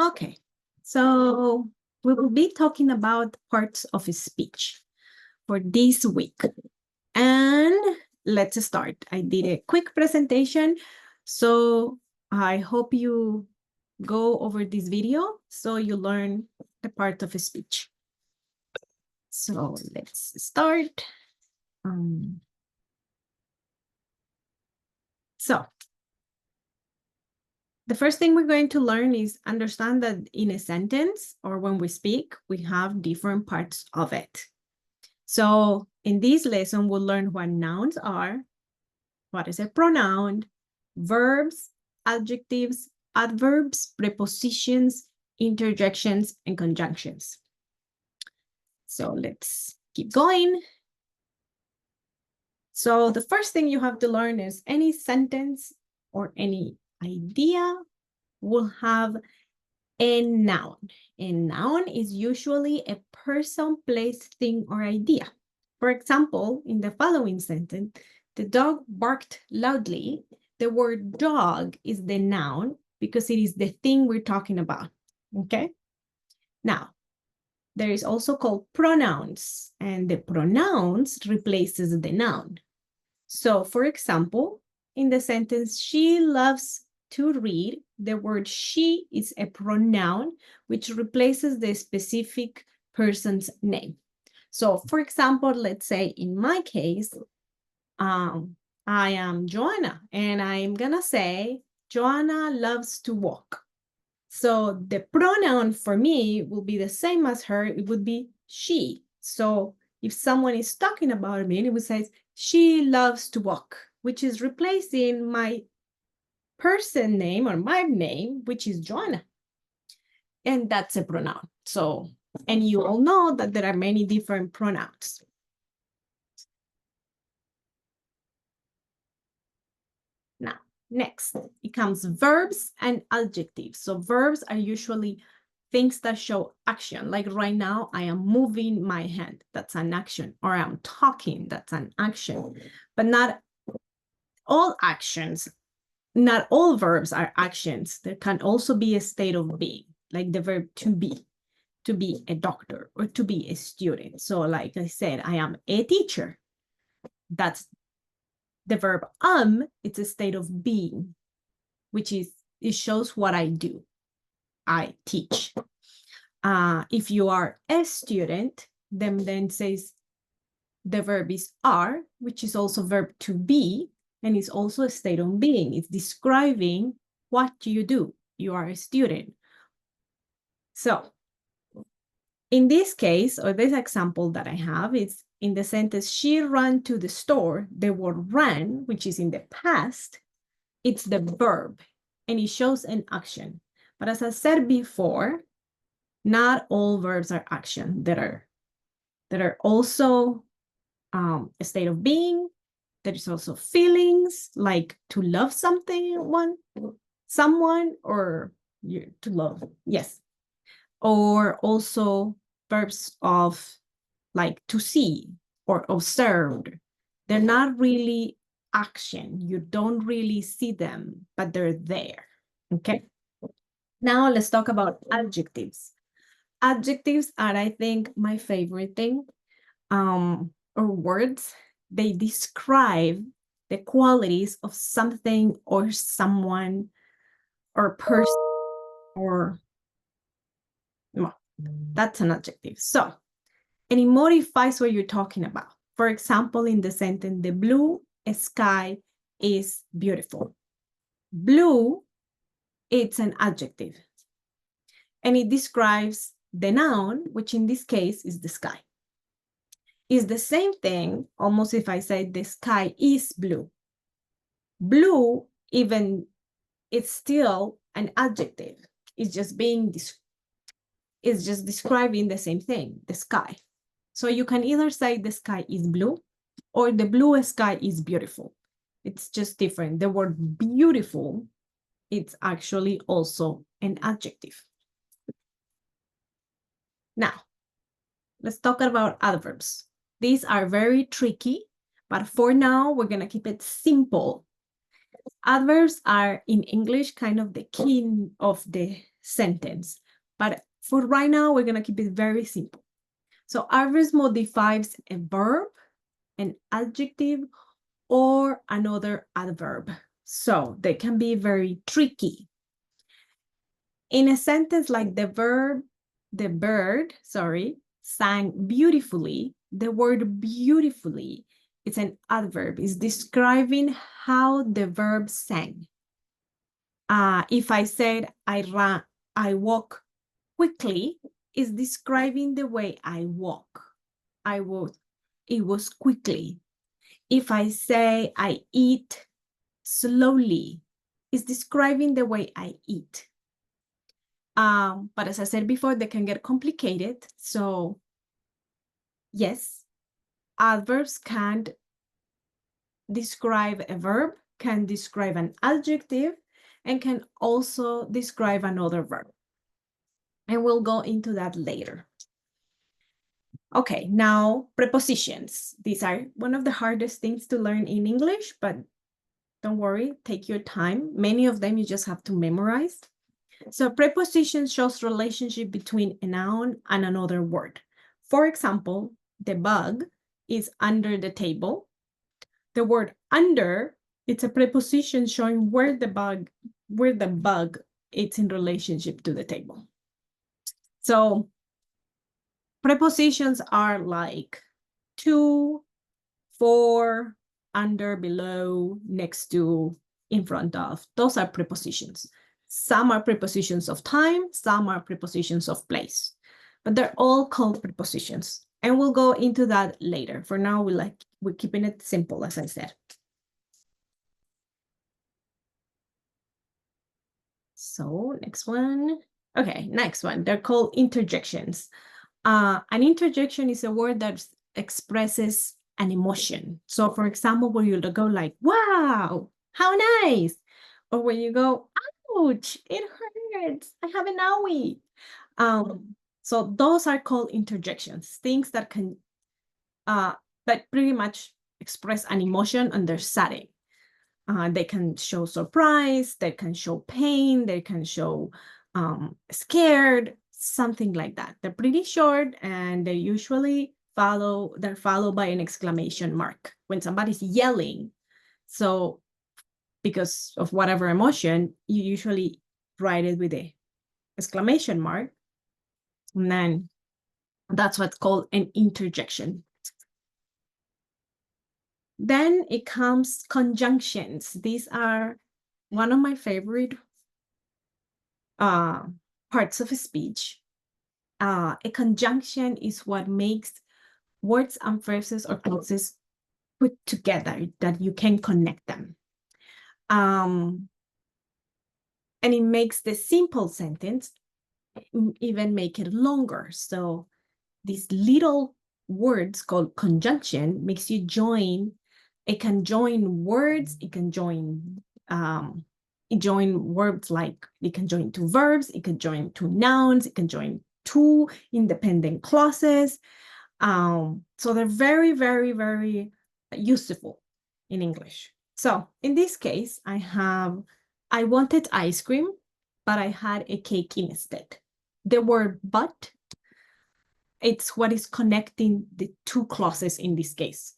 Okay, so we will be talking about parts of speech for this week. And let's start. I did a quick presentation, so I hope you go over this video so you learn the part of speech. So let's start. So the first thing we're going to learn is understand that in a sentence or when we speak, we have different parts of it. So in this lesson, we'll learn what nouns are, what is a pronoun, verbs, adjectives, adverbs, prepositions, interjections, and conjunctions. So let's keep going. So the first thing you have to learn is any sentence or any idea will have a noun. A noun is usually a person, place, thing, or idea. For example, in the following sentence, the dog barked loudly. The word dog is the noun because it is the thing we're talking about, okay? Now, there is also called pronouns, and the pronouns replaces the noun. So, for example, in the sentence, she loves to read, the word she is a pronoun which replaces the specific person's name. So, for example, let's say in my case, I am Joanna, and I'm gonna say Joanna loves to walk. So the pronoun for me will be the same as her. It would be she. So if someone is talking about me, it would say she loves to walk, which is replacing my person name or my name, which is Joanna. And that's a pronoun. So, and you all know that there are many different pronouns. Now, next, it comes verbs and adjectives. So verbs are usually things that show action. Like right now, I am moving my hand. That's an action. Or I'm talking. That's an action. But not all actions, not all verbs are actions. There can also be a state of being, like the verb to be a doctor or to be a student. So like I said, I am a teacher. That's the verb it's a state of being, which is, it shows what I do. I teach. If you are a student, then says the verb is are, which is also verb to be, and it's also a state of being. It's describing what you do. You are a student. So in this case, or this example that I have, it's in the sentence, she ran to the store. The word ran, which is in the past, it's the verb, and it shows an action. But as I said before, not all verbs are action. There are also a state of being. There is also feelings, like to love someone, or to love, yes. Or also verbs of like to see or observed. They're not really action. You don't really see them, but they're there, okay? Now let's talk about adjectives. Adjectives are, I think, my favorite thing, or words. They describe the qualities of something or someone or person, or that's an adjective. So, and it modifies what you're talking about. For example, in the sentence, the blue sky is beautiful. Blue, it's an adjective. And it describes the noun, which in this case is the sky. It's the same thing, almost if I say the sky is blue. Blue, even, it's still an adjective. It's just describing the same thing, the sky. So you can either say the sky is blue or the blue sky is beautiful. It's just different. The word beautiful, it's actually also an adjective. Now, let's talk about adverbs. These are very tricky, but for now, we're going to keep it simple. Adverbs are, in English, kind of the king of the sentence. But for right now, we're going to keep it very simple. So adverb modifies a verb, an adjective, or another adverb. So they can be very tricky. In a sentence like the bird, sang beautifully, the word beautifully, it's an adverb. It's describing how the verb sang. If I said I walk quickly, it's describing the way I walk. It was quickly. If I say I eat slowly, it's describing the way I eat. But as I said before, they can get complicated. So yes, adverbs can describe a verb, can describe an adjective, and can also describe another verb. And we'll go into that later. Okay, now prepositions. These are one of the hardest things to learn in English, but don't worry, take your time. Many of them you just have to memorize. So preposition shows relationship between a noun and another word. For example, the bug is under the table. The word under, it's a preposition showing where the bug is in relationship to the table. So prepositions are like to, for, under, below, next to, in front of. Those are prepositions. Some are prepositions of time, some are prepositions of place, but they're all called prepositions. And we'll go into that later. For now, we're keeping it simple, as I said. So next one. Okay, next one. They're called interjections. An interjection is a word that expresses an emotion. So for example, where you go like, wow, how nice. Or when you go, ouch, it hurts, I have an owie. So those are called interjections, things that can, that pretty much express an emotion on their setting. They can show surprise, they can show pain, they can show scared, something like that. They're pretty short and they usually they're followed by an exclamation mark when somebody's yelling. So because of whatever emotion, you usually write it with a exclamation mark. And then that's what's called an interjection. Then it comes conjunctions. These are one of my favorite parts of a speech. A conjunction is what makes words and phrases or clauses put together, that you can connect them. And it makes the simple sentence even make it longer. So these little words called conjunction makes you join. It can join words. It can join words like it can join two verbs. It can join two nouns. It can join two independent clauses. So they're very, very, very useful in English. So in this case, I wanted ice cream, but I had a cake instead. The word but, it's what is connecting the two clauses in this case.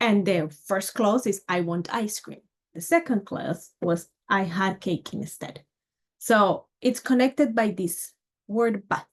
And the first clause is I want ice cream. The second clause was I had cake instead. So it's connected by this word but.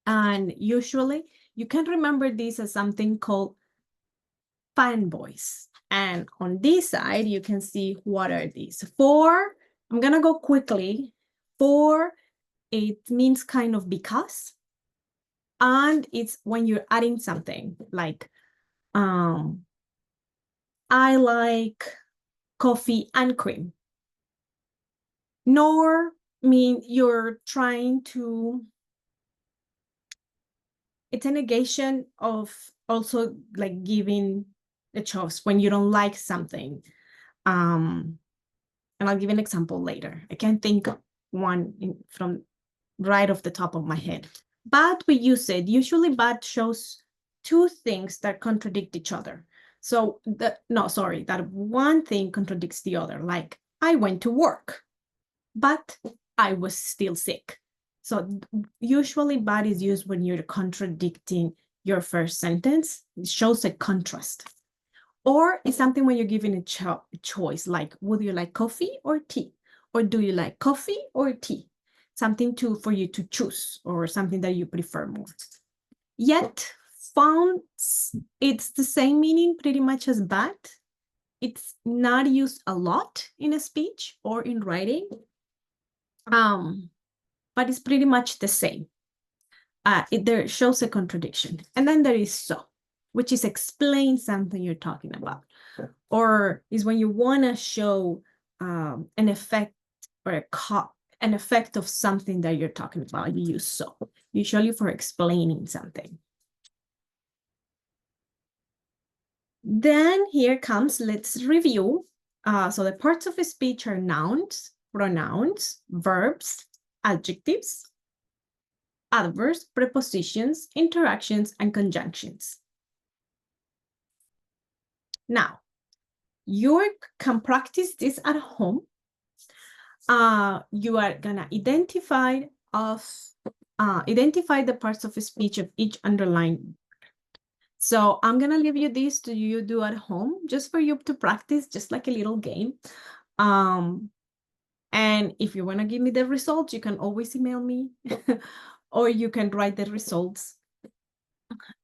And usually you can remember this as something called fanboys. And on this side, you can see what are these. For, I'm gonna go quickly. For, it means kind of because. And it's when you're adding something like, I like coffee and cream. Nor mean you're trying to, it's a negation of also like giving a choice when you don't like something. And I'll give an example later. I can't think of one from right off the top of my head. But we use it. Usually but shows two things that contradict each other. So that one thing contradicts the other. Like I went to work, but I was still sick. So usually but is used when you're contradicting your first sentence. It shows a contrast. Or it's something when you're giving a choice, like, would you like coffee or tea? Or do you like coffee or tea? Something for you to choose, or something that you prefer more. Yet, found, it's the same meaning pretty much as but. It's not used a lot in a speech or in writing, but it's pretty much the same. There shows a contradiction. And then there is so, which is explain something you're talking about, or is when you want to show an effect or an effect of something that you're talking about. You use so, usually for explaining something. Then here comes, let's review. So the parts of a speech are nouns, pronouns, verbs, adjectives, adverbs, prepositions, interactions, and conjunctions. Now, you can practice this at home. You are gonna identify the parts of a speech of each underlined. So I'm gonna leave you this to you do at home, just for you to practice, just like a little game. And if you wanna give me the results, you can always email me, or you can write the results.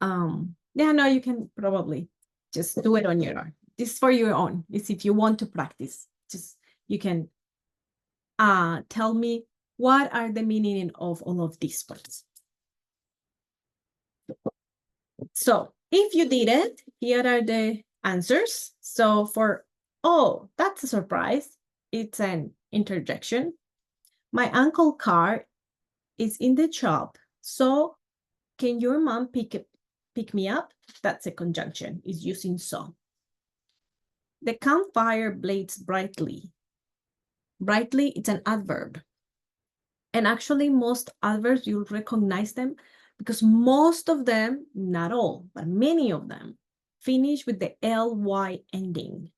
Yeah, no, you can probably just do it on your own. This is for your own. It's if you want to practice, just you can tell me what are the meaning of all of these words. So if you did it, here are the answers. So for, oh, that's a surprise. It's an interjection. My uncle car is in the shop. So can your mom pick me up? That's a conjunction. It's using so. The campfire blazes brightly. Brightly, it's an adverb. And actually, most adverbs, you'll recognize them because most of them, not all, but many of them, finish with the ly ending.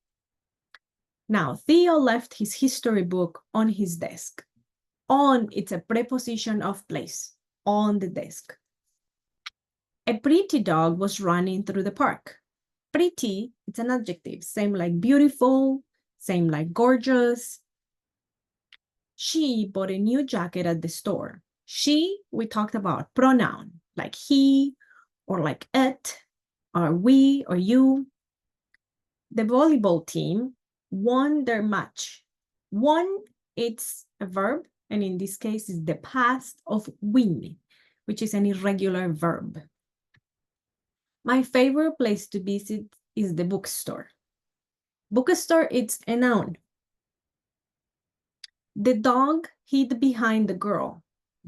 Now, Theo left his history book on his desk. On, it's a preposition of place, on the desk. A pretty dog was running through the park. Pretty, it's an adjective, same like beautiful, same like gorgeous. She bought a new jacket at the store. She, we talked about pronoun, like he, or like it, or we, or you. The volleyball team won their match. Won, it's a verb, and in this case, is the past of win, which is an irregular verb. My favorite place to visit is the bookstore. Bookstore, it's a noun. The dog hid behind the girl.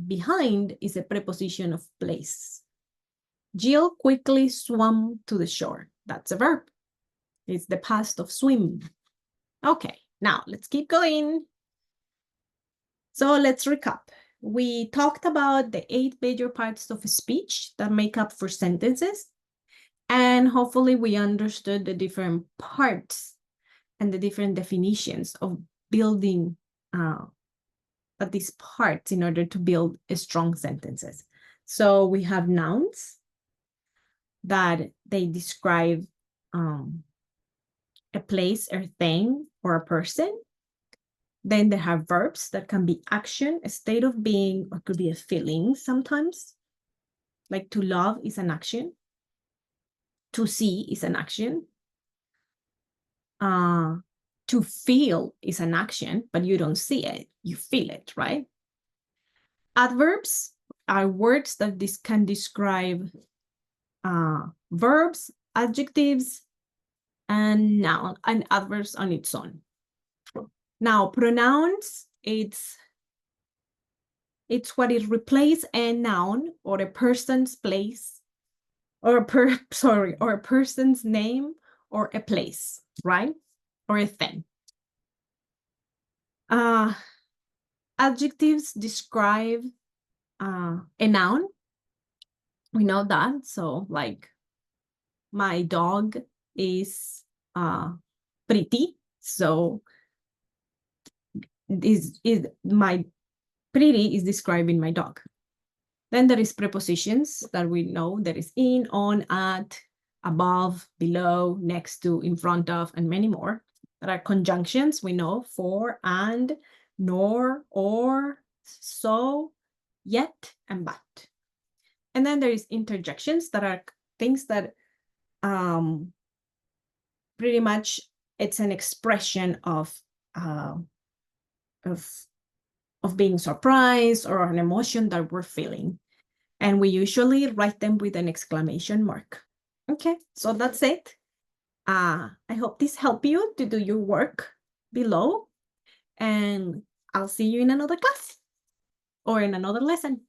Behind is a preposition of place. Jill quickly swam to the shore. That's a verb. It's the past of swim. Okay, now let's keep going. So let's recap. We talked about the 8 major parts of a speech that make up for sentences. And hopefully we understood the different parts and the different definitions of building these parts in order to build strong sentences. So we have nouns that they describe a place or thing or a person. Then they have verbs that can be action, a state of being, or could be a feeling sometimes. Like to love is an action. To see is an action. To feel is an action, but you don't see it, you feel it, right? Adverbs are words that this can describe verbs, adjectives, and noun, and adverbs on its own. Now, pronouns, it's what it replaces a noun or a person's place, or a person's name or a place, right? Or a thing. Adjectives describe a noun. We know that. So like, my dog is pretty. So this is my pretty is describing my dog. Then there is prepositions that we know. There is in, on, at, above, below, next to, in front of, and many more. There are conjunctions we know, for, and, nor, or, so, yet, and but. And then there is interjections that are things that pretty much it's an expression of being surprised or an emotion that we're feeling. And we usually write them with an exclamation mark. Okay, so that's it. I hope this helped you to do your work below. And I'll see you in another class or in another lesson.